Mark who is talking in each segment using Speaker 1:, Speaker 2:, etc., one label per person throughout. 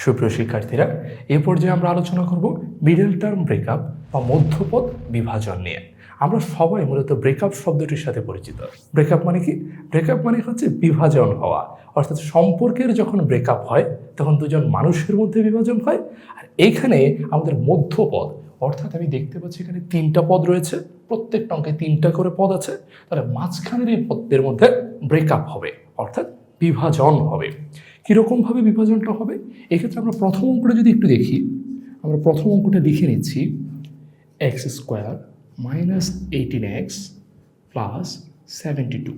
Speaker 1: সুপ্রিয় শিক্ষার্থীরা, এ পর্যায়ে আমরা আলোচনা করব মিডল টার্ম ব্রেকআপ বা মধ্যপদ বিভাজন নিয়ে। আমরা সবাই মূলত ব্রেকআপ শব্দটির সাথে পরিচিত। ব্রেকআপ মানে কি? ব্রেকআপ মানে হচ্ছে বিভাজন হওয়া, অর্থাৎ সম্পর্কের যখন ব্রেকআপ হয় তখন দুজন মানুষের মধ্যে বিভাজন হয়। আর এইখানে আমাদের মধ্যপদ, অর্থাৎ আমি দেখতে পাচ্ছি এখানে 3টা পদ রয়েছে, প্রত্যেকটা অঙ্কে 3টা করে পদ আছে, তাহলে মাঝখানের এই পদদের মধ্যে ব্রেকআপ হবে, অর্থাৎ বিভাজন হবে। কীরকমভাবে বিভাজনটা হবে? এক্ষেত্রে আমরা প্রথম অঙ্কটা যদি একটু দেখি, আমরা প্রথম অঙ্কটা লিখে নিচ্ছি x² - 18x + 72।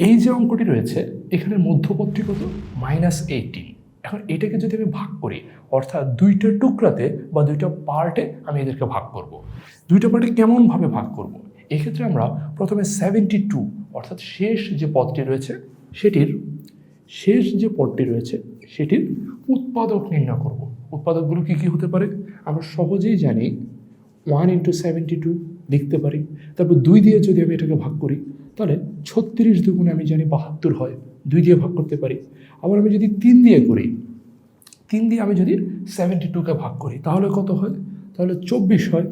Speaker 1: এই যে অঙ্কটি রয়েছে এখানে মধ্যপদটি কত? -18। এখন এটাকে যদি আমি ভাগ করি, অর্থাৎ দুইটা টুকরাতে বা দুইটা পার্টে আমি এদেরকে ভাগ করব। দুইটা পার্টে কেমনভাবে ভাগ করব? এক্ষেত্রে আমরা প্রথমে 72, অর্থাৎ শেষ যে পদটি রয়েছে সেটির উৎপাদক নির্ণয় করব। উৎপাদকগুলো কি কি হতে পারে? আমরা সহজেই জানি 1 × 72 লিখতে পারি। তারপর 2 দিয়ে যদি আমি এটাকে ভাগ করি তাহলে 36 দুগুণে আমি জানি 72 হয়, 2 দিয়ে ভাগ করতে পারি। আবার আমি যদি 3 দিয়ে করি, 3 দিয়ে আমি যদি 72কে ভাগ করি তাহলে কত হয়? তাহলে 24 হয়।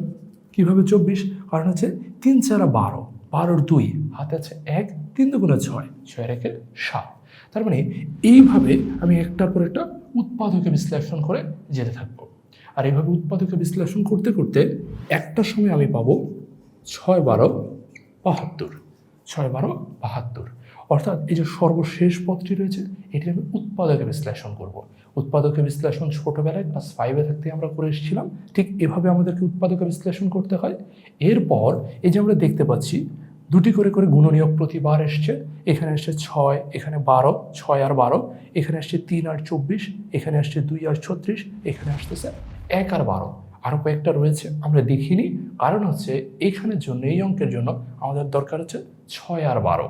Speaker 1: কীভাবে 24? কারণ হচ্ছে 3 × 4 = 12, 12 × 2 হাতে আছে 1, 3 দুগুণে 6, 6 × 1 = 7। তার মানে এইভাবে আমি একটার পর একটা উৎপাদকে বিশ্লেষণ করে যেতে থাকবো। আর এইভাবে উৎপাদকে বিশ্লেষণ করতে করতে একটা সময় আমি পাবো 6 × 12 = 72, 6 × 12 = 72। অর্থাৎ এই যে সর্বশেষ পদটি রয়েছে এটি আমি উৎপাদকে বিশ্লেষণ করব। উৎপাদকে বিশ্লেষণ ছোটোবেলায় ক্লাস 5-এ থাকতে আমরা করে এসেছিলাম, ঠিক এভাবে আমাদেরকে উৎপাদকে বিশ্লেষণ করতে হয়। এরপর এই যে আমরা দেখতে পাচ্ছি 2টি করে গুণনীয়ক প্রতিবার এসছে। এখানে আসছে 6, এখানে 12, 6 আর 12, এখানে আসছে 3 আর 24, এখানে আসছে 2 আর 36, এখানে আসতেছে 1 আর 12। আরও কয়েকটা রয়েছে আমরা দেখিনি, কারণ হচ্ছে এইখানের জন্য, এই অঙ্কের জন্য আমাদের দরকার হচ্ছে 6 আর 12।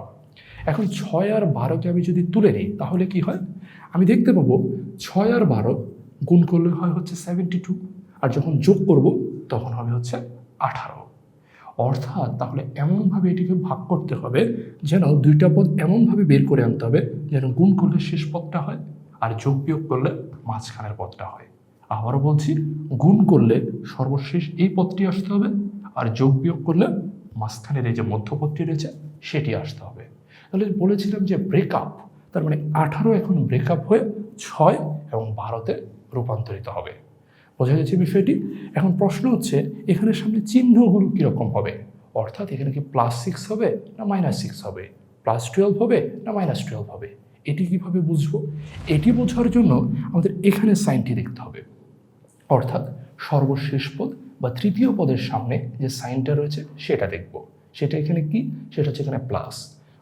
Speaker 1: এখন 6 আর 12কে আমি যদি তুলে নিই তাহলে কি হয়? আমি দেখতে পাবো 6 আর 12 গুণ করলে হয় হচ্ছে 72, আর যখন যোগ করব তখন হবে হচ্ছে 18। অর্থাৎ তাহলে এমনভাবে এটিকে ভাগ করতে হবে যেন দুইটা পদ এমনভাবে বের করে আনতে হবে যেন গুণ করলে শেষ পদটা হয় আর যোগ বিয়োগ করলে মাঝখানের পদটা হয়। আবারও বলছি, গুণ করলে সর্বশেষ এই পদটি আসতে হবে, আর যোগ বিয়োগ করলে মাঝখানের এই যে মধ্যপদটি রয়েছে সেটি আসতে হবে। তাহলে বলেছিলাম যে ব্রেকআপ, তার মানে 18 এখন ব্রেকআপ হয়ে 6 এবং 12তে রূপান্তরিত হবে। বোঝা গেছে বিষয়টি? এখন প্রশ্ন হচ্ছে এখানে সামনে চিহ্নগুলো কীরকম হবে? অর্থাৎ এখানে কি +6 হবে না -6 হবে, +12 হবে না -12 হবে? এটি কিভাবে বুঝবো? এটি বোঝার জন্য আমাদের এখানে সাইনটি দেখতে হবে, অর্থাৎ সর্বশেষ পদ বা তৃতীয় পদের সামনে যে সাইনটা রয়েছে সেটা দেখব। সেটা এখানে কি? সেটা হচ্ছে এখানে প্লাস।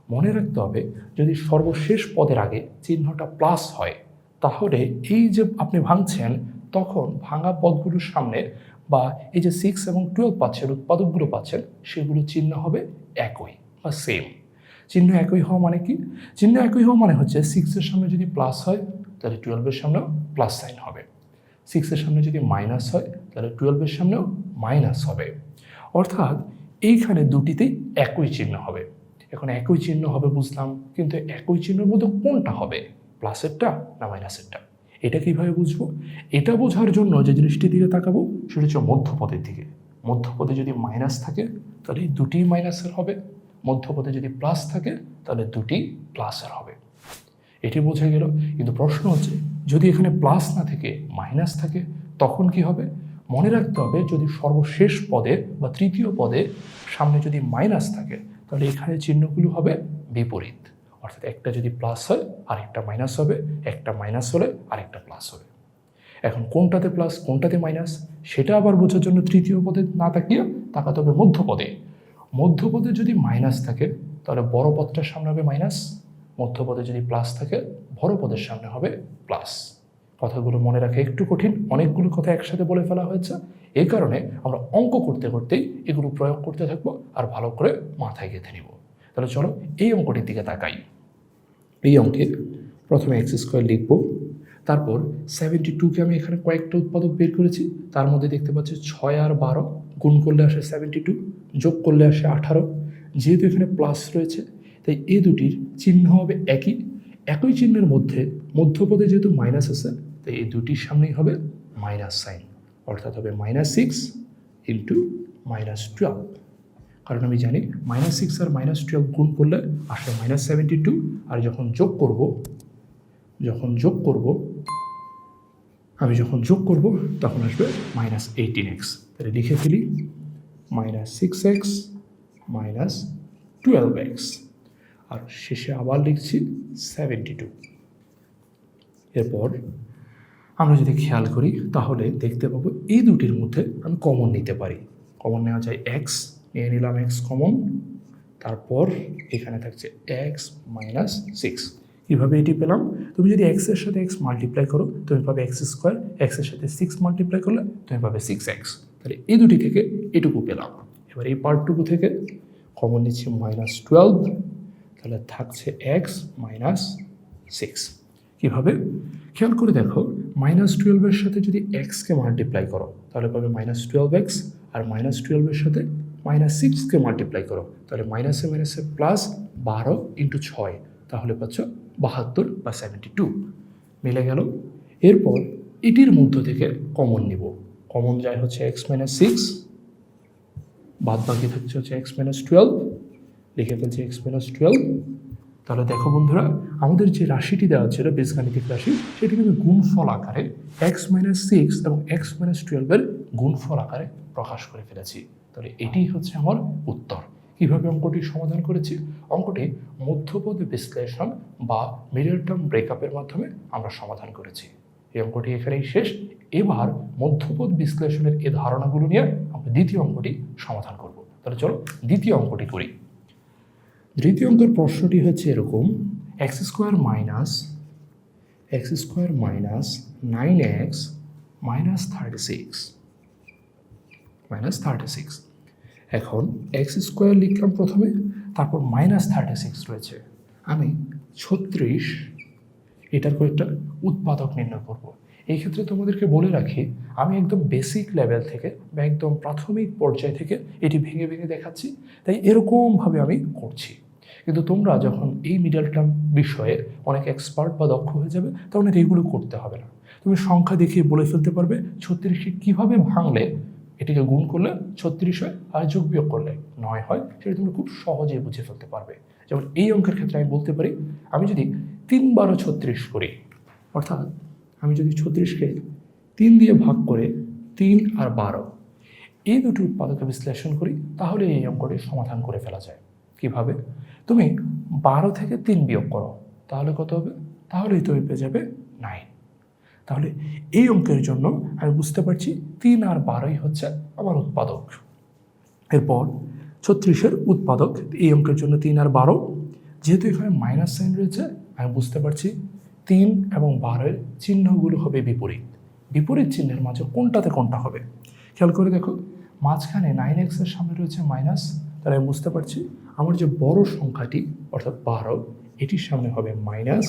Speaker 1: মনে রাখতে হবে যদি সর্বশেষ পদের আগে চিহ্নটা প্লাস হয় তাহলে এই যে আপনি ভাঙছেন তখন ভাঙা পদগুলোর সামনে বা এই যে 6 এবং 12 পাচ্ছেন, উৎপাদকগুলো পাচ্ছেন, সেগুলো চিহ্ন হবে একই বা সেম। চিহ্ন একই হওয়া মানে কি? চিহ্ন একই হওয়া মানে হচ্ছে 6-এর সামনে যদি প্লাস হয় তাহলে 12-এর সামনেও প্লাস সাইন হবে, 6-এর সামনে যদি মাইনাস হয় তাহলে 12-এর সামনেও মাইনাস হবে। অর্থাৎ এইখানে দুটিতেই একই চিহ্ন হবে। এখন একই চিহ্ন হবে বুঝলাম, কিন্তু একই চিহ্নের মধ্যে কোনটা হবে, প্লাসেরটা না মাইনাসেরটা? এটা কিভাবে বুঝবো? এটা বোঝার জন্য যে জিনিসটির দিকে তাকাবো সেটা হচ্ছে মধ্যপদের দিকে। মধ্যপদে যদি মাইনাস থাকে তাহলে দুটি মাইনাসের হবে, মধ্যপদে যদি প্লাস থাকে তাহলে দুটি প্লাসের হবে। এটি বোঝা গেল। কিন্তু প্রশ্ন হচ্ছে যদি এখানে প্লাস না থেকে মাইনাস থাকে তখন কি হবে? মনে রাখতে হবে যদি সর্বশেষ পদে বা তৃতীয় পদে সামনে যদি মাইনাস থাকে তাহলে এখানে চিহ্নগুলো হবে বিপরীত। অর্থাৎ একটা যদি প্লাস হয় আরেকটা মাইনাস হবে, একটা মাইনাস হলে আরেকটা প্লাস হবে। এখন কোনটাতে প্লাস কোনটাতে মাইনাস সেটা আবার বোঝার জন্য তৃতীয় পদে না তাকিয়ে তাকাতে হবে মধ্যপদে। মধ্যপদে যদি মাইনাস থাকে তাহলে বড় পদটার সামনে হবে মাইনাস, মধ্যপদে যদি প্লাস থাকে বড় পদের সামনে হবে প্লাস। কথাগুলো মনে রাখা একটু কঠিন, অনেকগুলো কথা একসাথে বলে ফেলা হয়েছে। এই কারণে আমরা অঙ্ক করতে করতেই এগুলো প্রয়োগ করতে থাকবো আর ভালো করে মাথায় গেঁথে নিব। তাহলে চলো এই অঙ্কটির দিকে তাকাই। এই অঙ্কে প্রথমে x² লিখব, তারপর 72কে আমি এখানে কয়েকটা উৎপাদক বের করেছি, তার মধ্যে দেখতে পাচ্ছি 6 আর 12 গুণ করলে আসে 72, যোগ করলে আসে 18। যেহেতু এখানে প্লাস রয়েছে তাই এই দুটির চিহ্ন হবে একই চিহ্নের মধ্যে মধ্যপদে যেহেতু মাইনাস আছে তো এই দুটির সামনেই হবে মাইনাস সাইন, অর্থাৎ হবে -6 ইন্টু -12। কারণ আমি জানি -6 আর -12 গুণ করলে আসলে -72, আর যখন যোগ করব আমি যখন যোগ করব তখন আসবে -18x। তাহলে লিখে ফেলি -6x -12x, আর শেষে আবার লিখছি 72। এরপর আমরা যদি খেয়াল করি তাহলে দেখতে পাবো এই দুটির মধ্যে আমি কমন নিতে পারি। কমন নেওয়া যায় x, নিয়ে নিলাম x কমন, তারপর এখানে থাকছে x -6। কীভাবে এটি পেলাম? তুমি যদি x এর সাথে x মাল্টিপ্লাই করো তুমি পাবে x², x এর সাথে 6 মাল্টিপ্লাই করলে তুমি পাবে 6x। তাহলে এই দুটি থেকে এটুকু পেলাম। এবার এই পার্টটুকু থেকে কমন নিচ্ছি -12, তাহলে থাকছে x -6। কীভাবে? খেয়াল করে দেখো, -12 এর সাথে যদি x-কে মাল্টিপ্লাই করো তাহলে পাবে -12x, আর -12 এর সাথে -6-কে মাল্টিপ্লাই করো তাহলে মাইনাসে মাইনাসে প্লাস 12 ইন্টু 6, তাহলে পাচ্ছ 72 বা 72, মিলে গেল। এরপর এটির মধ্য থেকে কমন নিব, কমন যায় হচ্ছে x -6, বাদ বাকি থাকছে হচ্ছে x -12, লিখে ফেলছি x -12। তাহলে দেখো বন্ধুরা, আমাদের যে রাশিটি দেওয়া ছিল বীজগাণিতিক রাশি, সেটি কিন্তু গুণফল আকারে x -6 এবং x -12 এর গুণফল আকারে প্রকাশ করে ফেলেছি। তাহলে এটি হচ্ছে আমার উত্তর। কীভাবে অঙ্কটি সমাধান করেছি? অঙ্কটি মধ্যপদ বিশ্লেষণ বা মিডল টার্ম ব্রেকআপের মাধ্যমে আমরা সমাধান করেছি। এই অঙ্কটি এখানেই শেষ। এবার মধ্যপদ বিশ্লেষণের এই ধারণাগুলো নিয়ে আমরা দ্বিতীয় অঙ্কটি সমাধান করব। তাহলে চলো দ্বিতীয় অঙ্কটি করি। দ্বিতীয় অঙ্কের প্রশ্নটি হচ্ছে এরকম, x² - 9x -36। এখন x² লিখলাম প্রথমে, তারপর -36 রয়েছে। আমি 36 এটার কয়েকটা উৎপাদক নির্ণয় করব। এই ক্ষেত্রে তোমাদেরকে বলে রাখি, আমি একদম বেসিক লেভেল থেকে বা একদম প্রাথমিক পর্যায় থেকে এটি ভেঙে ভেঙে দেখাচ্ছি, তাই এরকমভাবে আমি করছি। কিন্তু তোমরা যখন এই মিডল টার্ম বিষয়ে অনেক এক্সপার্ট বা দক্ষ হয়ে যাবে তখন এগুলো করতে হবে না। তুমি সংখ্যা দেখিয়ে বলে ফেলতে পারবে 36কে কীভাবে ভাঙলে এটিকে গুণ করলে 36 হয়, আর যোগ বিয়োগ করলে 9 হয়, সেটা তুমি খুব সহজেই বুঝে ফেলতে পারবে। যেমন এই অঙ্কের ক্ষেত্রে আমি বলতে পারি, আমি যদি 3 × 36 করি, অর্থাৎ আমি যদি 36কে 3 দিয়ে ভাগ করে 3 আর 12 এই দুটি উৎপাদকে বিশ্লেষণ করি, তাহলে এই অঙ্কটি সমাধান করে ফেলা যায়। কিভাবে? তুমি 12 থেকে 3 বিয়োগ করো, তাহলে কত হবে? তাহলেই তুমি পেয়ে যাবে 9। তাহলে এই অঙ্কের জন্য আমি বুঝতে পারছি 3 আর 12ই হচ্ছে আমার উৎপাদক। এরপর 36-এর উৎপাদক এই অঙ্কের জন্য 3 আর 12, যেহেতু এখানে মাইনাস সাইন রয়েছে আমি বুঝতে পারছি 3 এবং 12-এর চিহ্নগুলো হবে বিপরীত। বিপরীত চিহ্নের মাঝে কোনটাতে কোনটা হবে খেয়াল করে দেখো, মাঝখানে 9x এর সামনে রয়েছে মাইনাস, তাহলে আমি বুঝতে পারছি আমার যে বড় সংখ্যাটি অর্থাৎ 12 এটির সামনে হবে মাইনাস,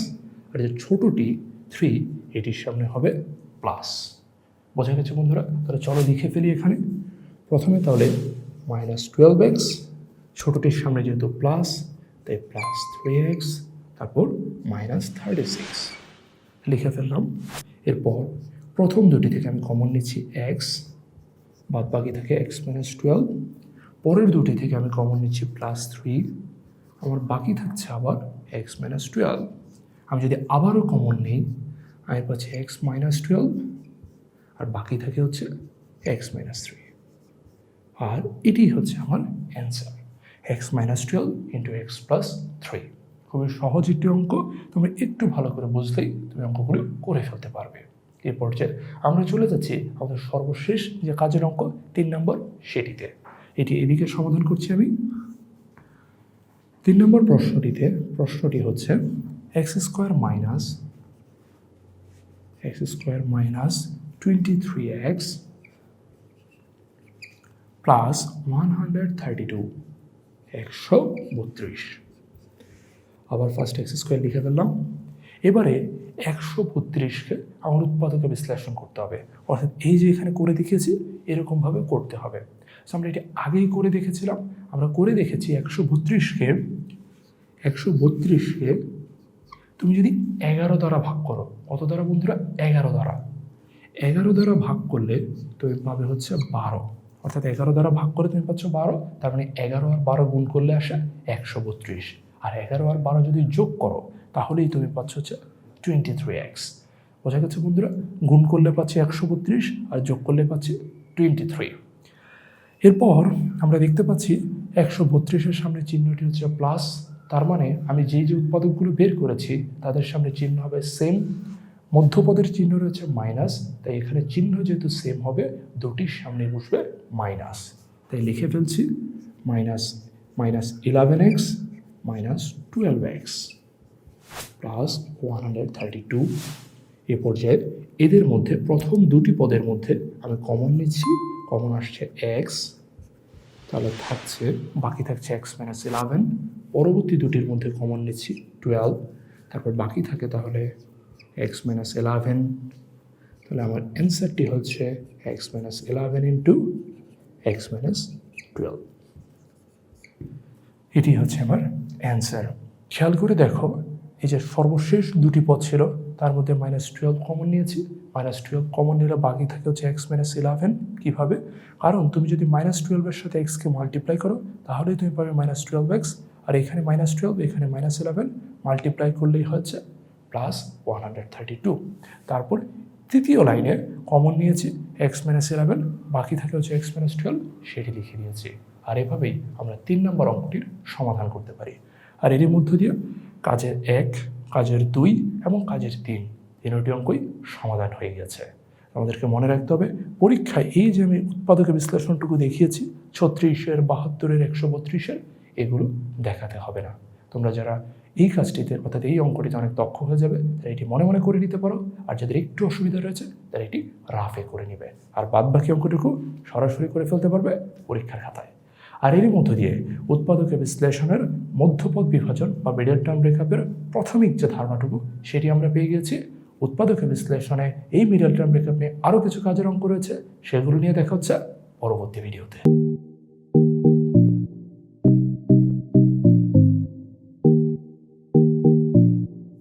Speaker 1: আর যে ছোটটি 3 এটির সামনে হবে প্লাস। বোঝা গেছে বন্ধুরা? তাহলে চলো লিখে ফেলি এখানে। প্রথমে তাহলে -12x, ছোটটির সামনে যেহেতু প্লাস তাই +3x, তারপর -36 লিখে ফেললাম। এরপর প্রথম দুটি থেকে আমি কমন নিচ্ছি x, বাদ বাকি থাকে x -12। পরের দুটি থেকে আমি কমন নিচ্ছি +3, আমার বাকি থাকছে আবার x -12। আমি যদি আবারও কমন নিই আমি পাচ্ছি x -12, আর বাকি থাকে হচ্ছে x -3, আর এটি হচ্ছে আমার অ্যান্সার, x -12 × x + 3। খুবই সহজ একটি অঙ্ক, তুমি একটু ভালো করে বুঝলেই তুমি অঙ্কগুলো করে ফেলতে পারবে। এই পর্যায়ে আমরা চলে যাচ্ছি আমাদের সর্বশেষ যে কাজের অঙ্ক 3 নম্বর সেটিতে। এটি এদিকে সমাধান করছি আমি। 3 নম্বর প্রশ্নটি হচ্ছে x² - 23x প্লাস 132 132। আবার ফার্স্ট x² লিখে ফেললাম। এবারে 132কে আমার উৎপাদকে বিশ্লেষণ করতে হবে, অর্থাৎ এই যে এখানে করে দেখিয়েছি এরকমভাবে করতে হবে। সো আমরা এটি আগেই করে দেখেছিলাম, আমরা করে দেখেছি 132কে তুমি যদি 11 দ্বারা ভাগ করো, কত দ্বারা বন্ধুরা? 11 দ্বারা। 11 দ্বারা ভাগ করলে তুমি পাবে হচ্ছে 12, অর্থাৎ 11 দ্বারা ভাগ করে তুমি পাচ্ছ 12, তার মানে 11 আর 12 গুণ করলে আসে 132, আর 11 আর 12 যদি যোগ করো তাহলেই তুমি পাচ্ছ হচ্ছে 23x। বোঝা গেছে বন্ধুরা? গুণ করলে পাচ্ছি 132 আর যোগ করলে পাচ্ছি 23। এরপর আমরা দেখতে পাচ্ছি 132-এর সামনে চিহ্নটি হচ্ছে প্লাস, তার মানে আমি যে উৎপাদকগুলো বের করেছি তাদের সামনে চিহ্ন হবে সেম। মধ্যপদের চিহ্ন রয়েছে মাইনাস, তাই এখানে চিহ্ন যেহেতু সেম হবে দুটির সামনে বসবে মাইনাস, তাই লিখে ফেলছি -11x -12x প্লাস 132। এ পর্যায়ে এদের মধ্যে প্রথম দুটি পদের মধ্যে আমি কমন নিচ্ছি, কমন আসছে x, তাহলে থাকছে বাকি থাকছে x - 11। পরবর্তী দুটির মধ্যে কমন নিচ্ছি 12, তারপর বাকি থাকে তাহলে x - 11। তাহলে আমার অ্যান্সারটি হচ্ছে x - 11 ইন্টু x - 12। এটি হচ্ছে আমার অ্যান্সার। খেয়াল করে দেখো, এই যে সর্বশেষ দুটি পদ ছিল তার মধ্যে -12 কমন নিয়েছি, -12 কমন নিলে বাকি থাকে হচ্ছে x - 11। কীভাবে? কারণ তুমি যদি -12-এর সাথে x-কে মাল্টিপ্লাই করো তাহলেই তুমি পাবে -12x, আর এখানে -12 এখানে -11 মাল্টিপ্লাই করলেই হচ্ছে +132। তারপর তৃতীয় লাইনে কমন নিয়েছি x - 11, বাকি থাকে হচ্ছে x - 12, সেটি লিখে দিয়েছি। আর এভাবেই আমরা 3 নম্বর অঙ্কটির সমাধান করতে পারি। আর এর মধ্য দিয়ে কাজের 1, কাজের 2 এবং কাজের 3 তিনটি অঙ্কই সমাধান হয়ে গেছে। আমাদেরকে মনে রাখতে হবে, পরীক্ষায় এই যে আমি উৎপাদকের বিশ্লেষণটুকু দেখিয়েছি 36-এর, 72-এর, 132-এর, এগুলো দেখাতে হবে না। তোমরা যারা এই কাজটিতে অর্থাৎ এই অঙ্কটিতে অনেক দক্ষ হয়ে যাবে তারা এটি মনে মনে করে নিতে পারো, আর যাদের একটু অসুবিধা রয়েছে তারা এটি রাফে করে নেবে, আর বাদবাকি অঙ্কটুকু সরাসরি করে ফেলতে পারবে পরীক্ষার খাতায়। আর এর মধ্য দিয়ে উৎপাদকের বিশ্লেষণের মধ্যপদ বিভাজন বা মিডল টার্ম ব্রেকআপের প্রাথমিক যে ধারণাটুকু সেটি আমরা পেয়ে গেছি। উৎপাদকের বিশ্লেষণে এই মিডল টার্ম ব্রেকআপ নিয়ে আরও কিছু কাজের অঙ্ক রয়েছে, সেগুলো নিয়ে দেখা হচ্ছে পরবর্তী ভিডিওতে।